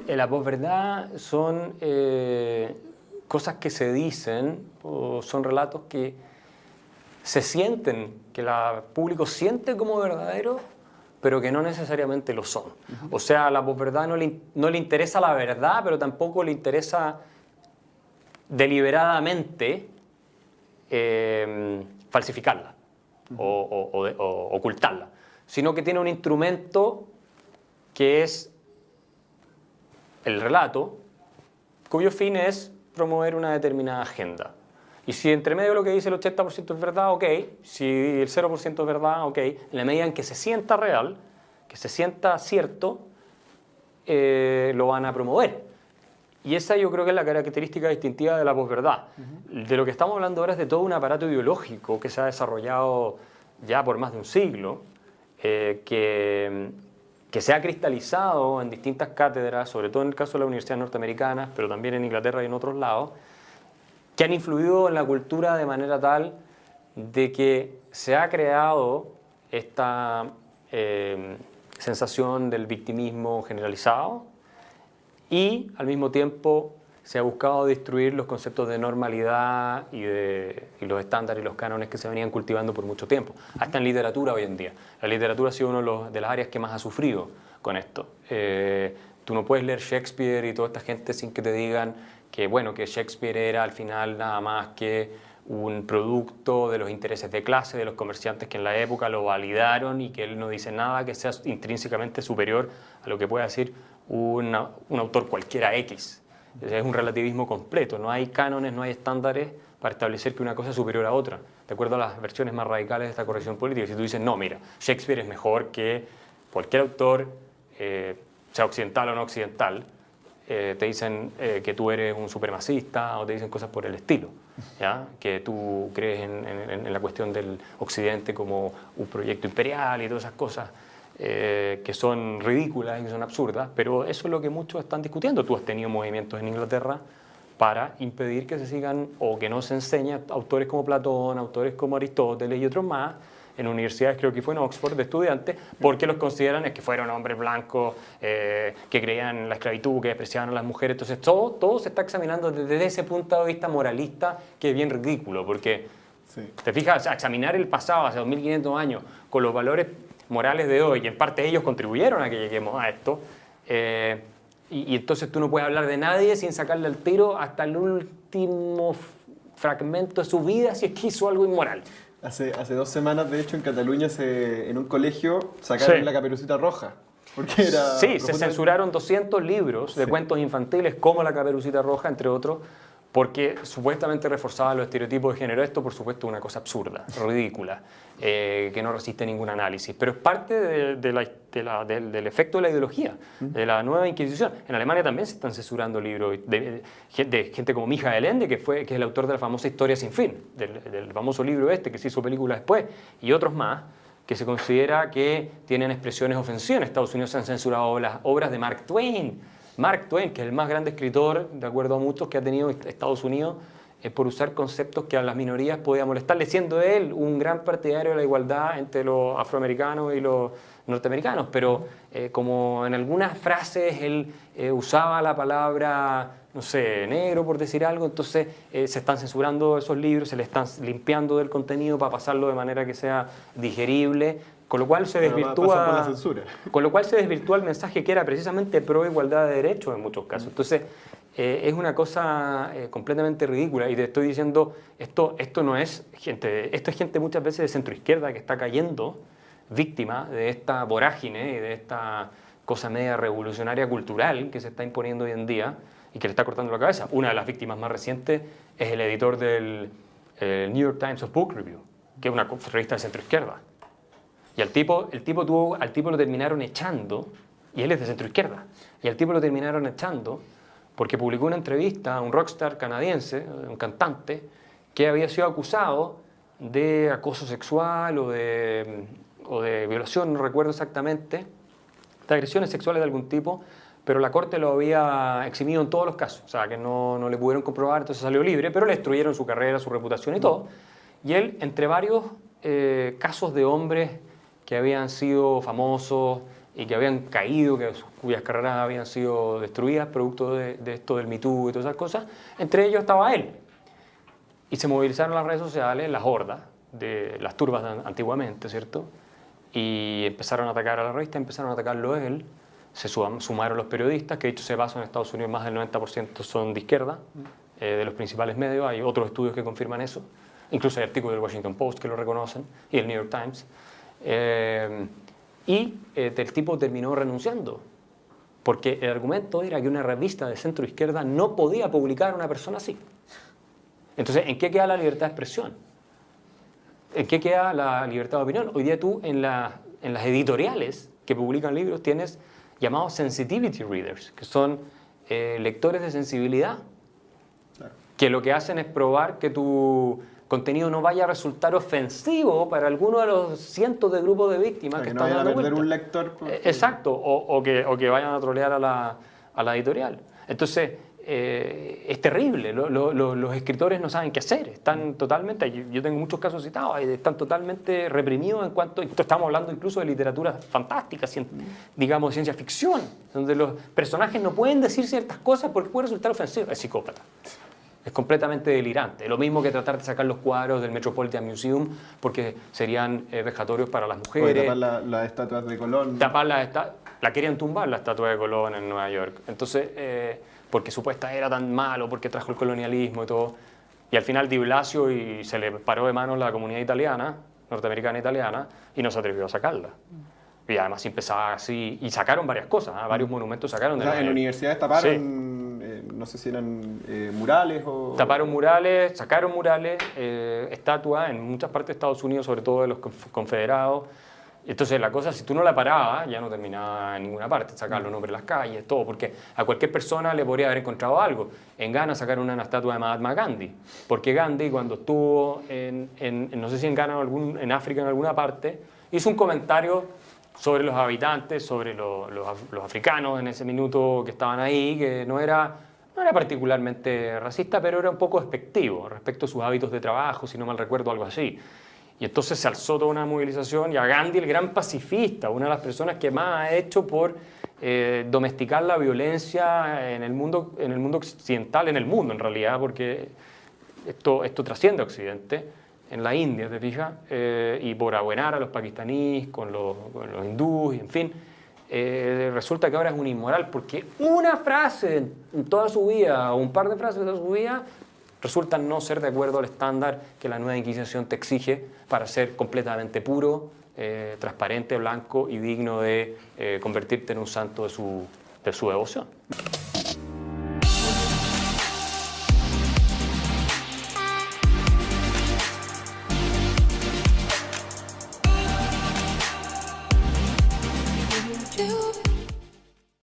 La posverdad son cosas que se dicen o son relatos que se sienten, que el público siente como verdadero, pero que no necesariamente lo son. O sea, a la posverdad no le interesa la verdad, pero tampoco le interesa deliberadamente falsificarla o ocultarla, sino que tiene un instrumento que es el relato, cuyo fin es promover una determinada agenda. Y si entre medio lo que dice el 80% es verdad, ok. Si el 0% es verdad, ok. En la medida en que se sienta real, que se sienta cierto, lo van a promover. Y esa yo creo que es la característica distintiva de la posverdad. De lo que estamos hablando ahora es de todo un aparato ideológico que se ha desarrollado ya por más de un siglo, que se ha cristalizado en distintas cátedras, sobre todo en el caso de las universidades norteamericanas, pero también en Inglaterra y en otros lados, que han influido en la cultura de manera tal de que se ha creado esta sensación del victimismo generalizado y al mismo tiempo se ha buscado destruir los conceptos de normalidad y los estándares y los cánones que se venían cultivando por mucho tiempo, hasta en literatura hoy en día. La literatura ha sido una de las áreas que más ha sufrido con esto. Tú no puedes leer Shakespeare y toda esta gente sin que te digan que, bueno, que Shakespeare era al final nada más que un producto de los intereses de clase de los comerciantes que en la época lo validaron y que él no dice nada que sea intrínsecamente superior a lo que pueda decir un autor cualquiera X. Es un relativismo completo, no hay cánones, no hay estándares para establecer que una cosa es superior a otra, de acuerdo a las versiones más radicales de esta corrección política. Si tú dices, no, mira, Shakespeare es mejor que cualquier autor, sea occidental o no occidental, te dicen que tú eres un supremacista o te dicen cosas por el estilo, ¿ya? Que tú crees en la cuestión del occidente como un proyecto imperial y todas esas cosas que son ridículas y que son absurdas, pero eso es lo que muchos están discutiendo. Tú has tenido movimientos en Inglaterra para impedir que se sigan o que no se enseñen autores como Platón, autores como Aristóteles y otros más en universidades, creo que fue en Oxford, de estudiantes, porque los consideran es que fueron hombres blancos, que creían en la esclavitud, que despreciaban a las mujeres. Entonces todo se está examinando desde ese punto de vista moralista, que es bien ridículo, porque te fijas, examinar el pasado hace 2500 años con los valores morales de hoy, y en parte ellos contribuyeron a que lleguemos a esto, y entonces tú no puedes hablar de nadie sin sacarle al tiro hasta el último fragmento de su vida si es que hizo algo inmoral. Hace 2 semanas, de hecho, en Cataluña, en un colegio sacaron la Caperucita Roja. Porque era se censuraron 200 libros de cuentos infantiles como La Caperucita Roja, entre otros, porque supuestamente reforzaba los estereotipos de género. Esto, por supuesto, es una cosa absurda, ridícula, que no resiste ningún análisis. Pero es parte del efecto de la ideología, de la nueva Inquisición. En Alemania también se están censurando libros de gente como Michael Ende, que es el autor de la famosa Historia sin fin, del famoso libro este que se hizo película después, y otros más, que se considera que tienen expresiones ofensivas. En Estados Unidos se han censurado las obras de Mark Twain. Mark Twain, que es el más grande escritor, de acuerdo a muchos, que ha tenido Estados Unidos, por usar conceptos que a las minorías podía molestarle, siendo él un gran partidario de la igualdad entre los afroamericanos y los norteamericanos. Pero como en algunas frases él usaba la palabra, no sé, negro, por decir algo, entonces se están censurando esos libros, se le están limpiando del contenido para pasarlo de manera que sea digerible. Con lo cual se desvirtúa el mensaje que era precisamente pro igualdad de derechos en muchos casos. Entonces, es una cosa completamente ridícula. Y te estoy diciendo, esto no es gente, esto es gente muchas veces de centro izquierda que está cayendo víctima de esta vorágine y de esta cosa media revolucionaria cultural que se está imponiendo hoy en día y que le está cortando la cabeza. Una de las víctimas más recientes es el editor del New York Times of Book Review, que es una revista de centro izquierda. Y al tipo lo terminaron echando, y él es de centro izquierda, y al tipo lo terminaron echando porque publicó una entrevista a un rockstar canadiense, un cantante, que había sido acusado de acoso sexual o de violación, no recuerdo exactamente, de agresiones sexuales de algún tipo, pero la corte lo había eximido en todos los casos, o sea, que no le pudieron comprobar, entonces salió libre, pero le destruyeron su carrera, su reputación y todo. Y él, entre varios casos de hombres que habían sido famosos y que habían caído, cuyas carreras habían sido destruidas producto de esto del Me Too y todas esas cosas. Entre ellos estaba él. Y se movilizaron las redes sociales, las hordas, de las turbas antiguamente, ¿cierto? Y empezaron a atacar a la revista, empezaron a atacarlo a él. Se sumaron los periodistas, que de hecho se basa en Estados Unidos, más del 90% son de izquierda, de los principales medios. Hay otros estudios que confirman eso. Incluso hay artículos del Washington Post que lo reconocen, y el New York Times. El tipo terminó renunciando, porque el argumento era que una revista de centro izquierda no podía publicar a una persona así. Entonces, ¿en qué queda la libertad de expresión? ¿En qué queda la libertad de opinión? Hoy día tú en las editoriales que publican libros tienes llamados sensitivity readers, que son lectores de sensibilidad, que lo que hacen es probar que tu contenido no vaya a resultar ofensivo para alguno de los cientos de grupos de víctimas que están dando vuelta. Un lector. Exacto, o que vayan a trolear a la editorial. Entonces, es terrible. Los escritores no saben qué hacer. Están totalmente, yo tengo muchos casos citados, están totalmente reprimidos en cuanto, estamos hablando incluso de literatura fantástica, digamos, ciencia ficción, donde los personajes no pueden decir ciertas cosas porque puede resultar ofensivo. Es psicópata. Es completamente delirante. Lo mismo que tratar de sacar los cuadros del Metropolitan Museum porque serían vejatorios para las mujeres. O tapar las estatuas de Colón. La querían tumbar la estatua de Colón en Nueva York. Entonces, porque supuesta era tan malo, porque trajo el colonialismo y todo. Y al final Di Blasio y se le paró de manos la comunidad italiana, norteamericana italiana, y no se atrevió a sacarla. Y además empezaba así, y sacaron varias cosas, varios monumentos sacaron. En la universidad taparon, no sé si eran murales o... Taparon murales, sacaron murales, estatuas en muchas partes de Estados Unidos, sobre todo de los confederados. Entonces la cosa, si tú no la parabas, ya no terminaba en ninguna parte, sacar los nombres de las calles, todo, porque a cualquier persona le podría haber encontrado algo. En Ghana sacaron una estatua de Mahatma Gandhi, porque Gandhi cuando estuvo no sé si en Ghana o en África en alguna parte, hizo un comentario sobre los habitantes, sobre los africanos en ese minuto que estaban ahí, que no era particularmente racista, pero era un poco despectivo respecto a sus hábitos de trabajo, si no mal recuerdo, algo así. Y entonces se alzó toda una movilización y a Gandhi, el gran pacifista, una de las personas que más ha hecho por domesticar la violencia en el mundo occidental, en el mundo en realidad, porque esto trasciende a Occidente, en la India, ¿te fijas? Y por abuenar a los pakistaníes, con los hindúes, en fin, resulta que ahora es un inmoral, porque una frase en toda su vida, o un par de frases de toda su vida, resultan no ser de acuerdo al estándar que la nueva Inquisición te exige para ser completamente puro, transparente, blanco y digno de convertirte en un santo de su devoción.